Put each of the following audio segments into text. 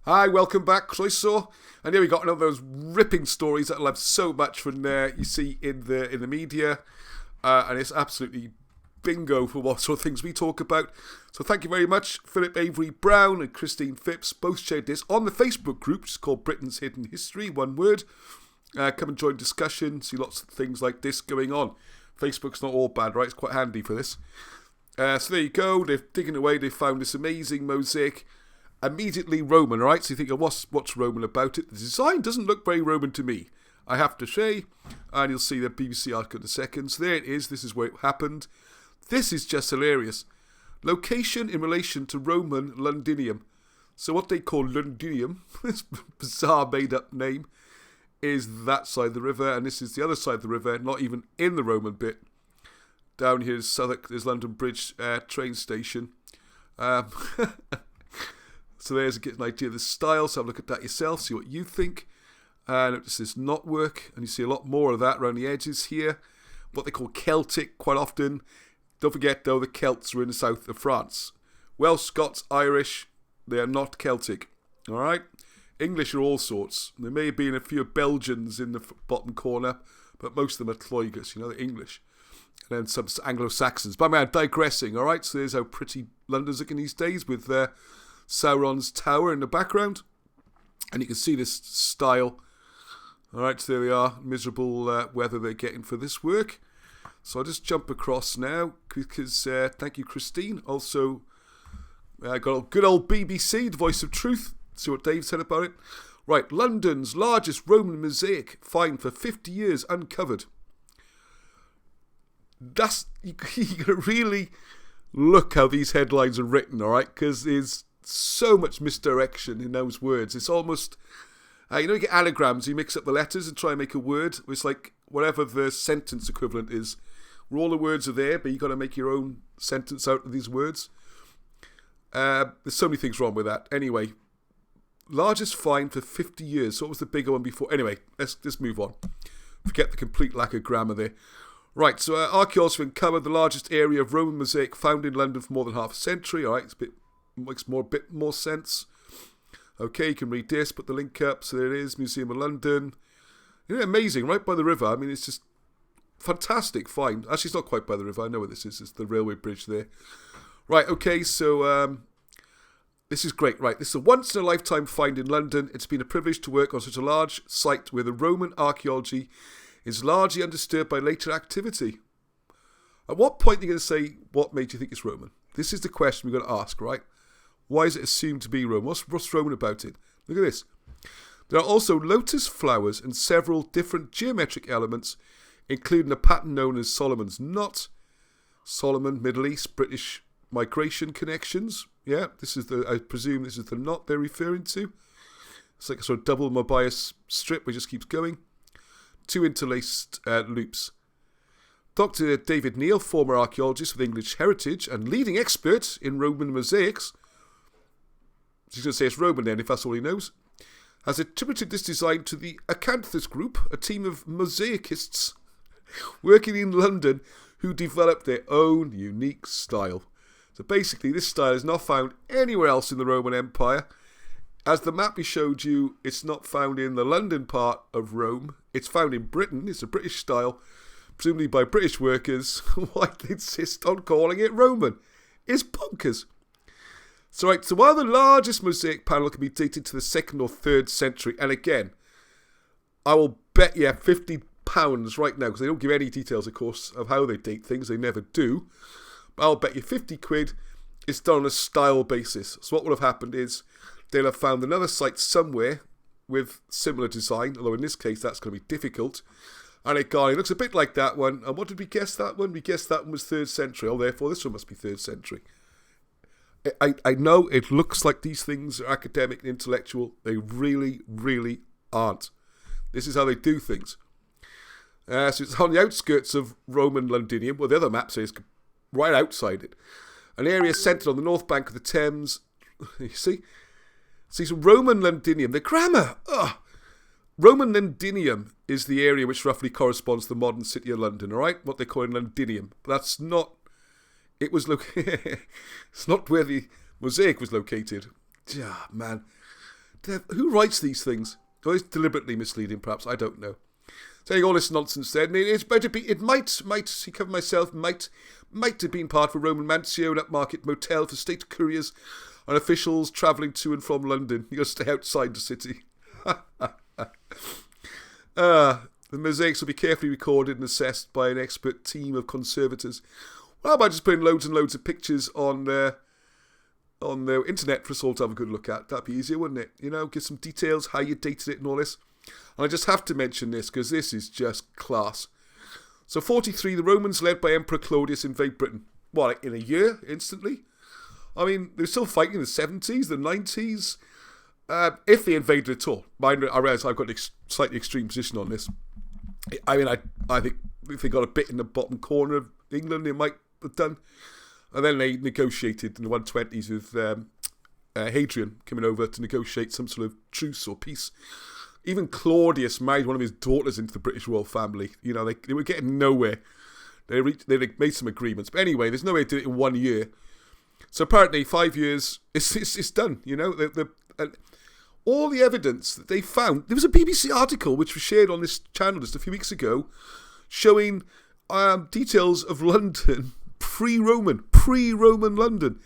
Hi, welcome back, Croeso. And here we got another of those ripping stories that I love so much from you see in the media. And it's absolutely bingo for what sort of things we talk about. So thank you very much. Phipps-Every Brown and Christine Phipps both shared this on the Facebook group, which is called Britain's Hidden History, one word. Come and join discussion, see lots of things like this going on. Facebook's not all bad, right? It's quite handy for this. So there you go. They're digging away. They found this amazing mosaic. Immediately Roman, right? So you think, what's Roman about it? The design doesn't look very Roman to me, I have to say. And you'll see the BBC article in a second. So there it is. This is where it happened. This is just hilarious. Location in relation to Roman Londinium. So what they call Londinium, this bizarre made-up name, is that side of the river. And this is the other side of the river, not even in the Roman bit. Down here is Southwark, there's London Bridge train station. So there's an idea of the style. So have a look at that yourself, see what you think. Notice this knotwork, and you see a lot more of that around the edges here. What they call Celtic quite often. Don't forget though, the Celts were in the south of France. Welsh, Scots, Irish, they are not Celtic. Alright? English are all sorts. There may have been a few Belgians in the bottom corner, but most of them are Cloigers, the English. And then some Anglo-Saxons. But I'm digressing, alright? So there's how pretty London's looking these days with Sauron's tower in the background. And you can see this style. Alright, so there we are. Miserable weather they're getting for this work. So I'll just jump across now because thank you, Christine. Also, I got a good old BBC, the voice of truth. See what Dave said about it. Right, London's largest Roman mosaic found for 50 years uncovered. You gotta really look how these headlines are written, alright? Because there's so much misdirection in those words. It's almost, you get anagrams, you mix up the letters and try and make a word. It's like whatever the sentence equivalent is. Where all the words are there, but you got to make your own sentence out of these words. There's so many things wrong with that. Anyway, largest find for 50 years. So what was the bigger one before? Anyway, let's move on. Forget the complete lack of grammar there. Right, so archaeologists have uncovered the largest area of Roman mosaic found in London for more than half a century. All right, makes a bit more sense. Okay, you can read this, put the link up. So there it is, Museum of London. Amazing, right by the river. I mean, it's just fantastic find. Actually, it's not quite by the river. I know where this is. It's the railway bridge there. Right, okay, so this is great. Right, this is a once-in-a-lifetime find in London. It's been a privilege to work on such a large site where the Roman archaeology is largely undisturbed by later activity. At what point are you going to say, what made you think it's Roman? This is the question we're going to ask, right? Why is it assumed to be Roman? What's Roman about it? Look at this. There are also lotus flowers and several different geometric elements, including a pattern known as Solomon's Knot. Solomon, Middle East, British migration connections. Yeah, I presume this is the knot they're referring to. It's like a sort of double Mobius strip which just keeps going. 2 interlaced loops. Dr. David Neal, former archaeologist with English heritage and leading expert in Roman mosaics, she's going to say it's Roman then if that's all he knows, has attributed this design to the Acanthus Group, a team of mosaicists working in London who developed their own unique style. So basically this style is not found anywhere else in the Roman Empire. As the map we showed you, it's not found in the London part of Rome. It's found in Britain. It's a British style, presumably by British workers. Why they insist on calling it Roman? It's bonkers. So while the largest mosaic panel can be dated to the 2nd or 3rd century, and again, I will bet you £50 right now, because they don't give any details, of course, of how they date things. They never do. But I'll bet you 50 quid it's done on a style basis. So what would have happened is they'll have found another site somewhere with similar design, although in this case that's going to be difficult. And it looks a bit like that one. And what did we guess that one? We guessed that one was 3rd century. Oh, therefore this one must be 3rd century. I know it looks like these things are academic and intellectual. They really, really aren't. This is how they do things. So it's on the outskirts of Roman Londinium. Well, the other map says right outside it. An area centred on the north bank of the Thames. You see? See, so Roman Londinium, the grammar. Roman Londinium is the area which roughly corresponds to the modern city of London, all right? What they call Londinium. But that's not... It was it's not where the mosaic was located. Man. who writes these things? Well, it's deliberately misleading, perhaps. I don't know. Saying all this nonsense then, it might have been part of a Roman mancio, an upmarket motel for state couriers and officials travelling to and from London. You got to stay outside the city. The mosaics will be carefully recorded and assessed by an expert team of conservators. Well, how about just putting loads and loads of pictures on the internet for us all to have a good look at? That'd be easier, wouldn't it? You know, give some details, how you dated it and all this. And I just have to mention this because this is just class. So 43, the Romans led by Emperor Claudius invade Britain. What, like in a year, instantly? I mean, they were still fighting in the 70s, the 90s. If they invaded at all. I realise I've got a slightly extreme position on this. I mean, I think if they got a bit in the bottom corner of England, they might have done. And then they negotiated in the 120s with Hadrian coming over to negotiate some sort of truce or peace. Even Claudius married one of his daughters into the British royal family. You know, they were getting nowhere. They made some agreements. But anyway, there's no way to do it in 1 year. So apparently 5 years, it's done. You know, all the evidence that they found. There was a BBC article which was shared on this channel just a few weeks ago showing details of London pre-Roman London.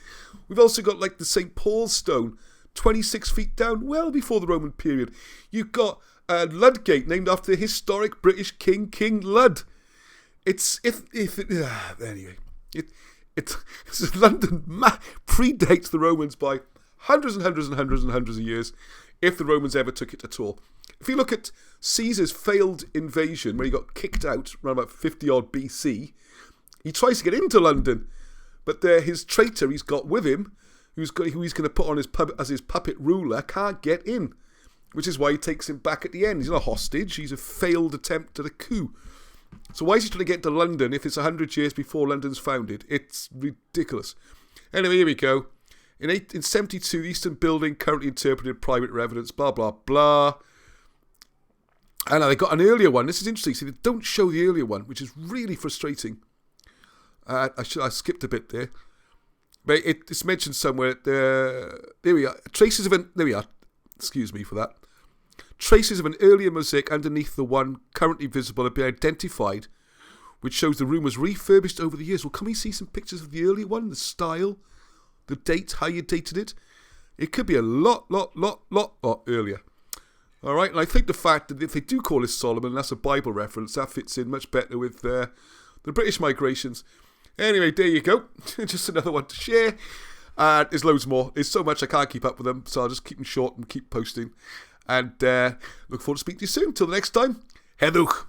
We've also got like the St. Paul's Stone, 26 feet down, well before the Roman period. You've got Ludgate, named after the historic British king, King Lud. Anyway, London predates the Romans by hundreds and hundreds and hundreds and hundreds of years, if the Romans ever took it at all. If you look at Caesar's failed invasion, where he got kicked out around about 50-odd BC, he tries to get into London, but his traitor he's got with him, who he's going to put on as his puppet ruler, can't get in, which is why he takes him back at the end. He's not a hostage, he's a failed attempt at a coup. So why is he trying to get to London if it's 100 years before London's founded? It's ridiculous. Anyway, here we go. In 72, the Eastern Building currently interpreted private residence, blah, blah, blah. And they got an earlier one. This is interesting. See, they don't show the earlier one, which is really frustrating. I skipped a bit there. But it's mentioned somewhere. There we are. There we are. Excuse me for that. Traces of an earlier mosaic underneath the one currently visible have been identified, which shows the room was refurbished over the years. Well, can we see some pictures of the earlier one? The style, the date, how you dated it? It could be a lot earlier. All right, and I think the fact that if they do call this Solomon, that's a Bible reference, that fits in much better with the British migrations. Anyway, there you go. Just another one to share. There's loads more. There's so much I can't keep up with them, so I'll just keep them short and keep posting. And look forward to speaking to you soon. Till the next time, Heddwch.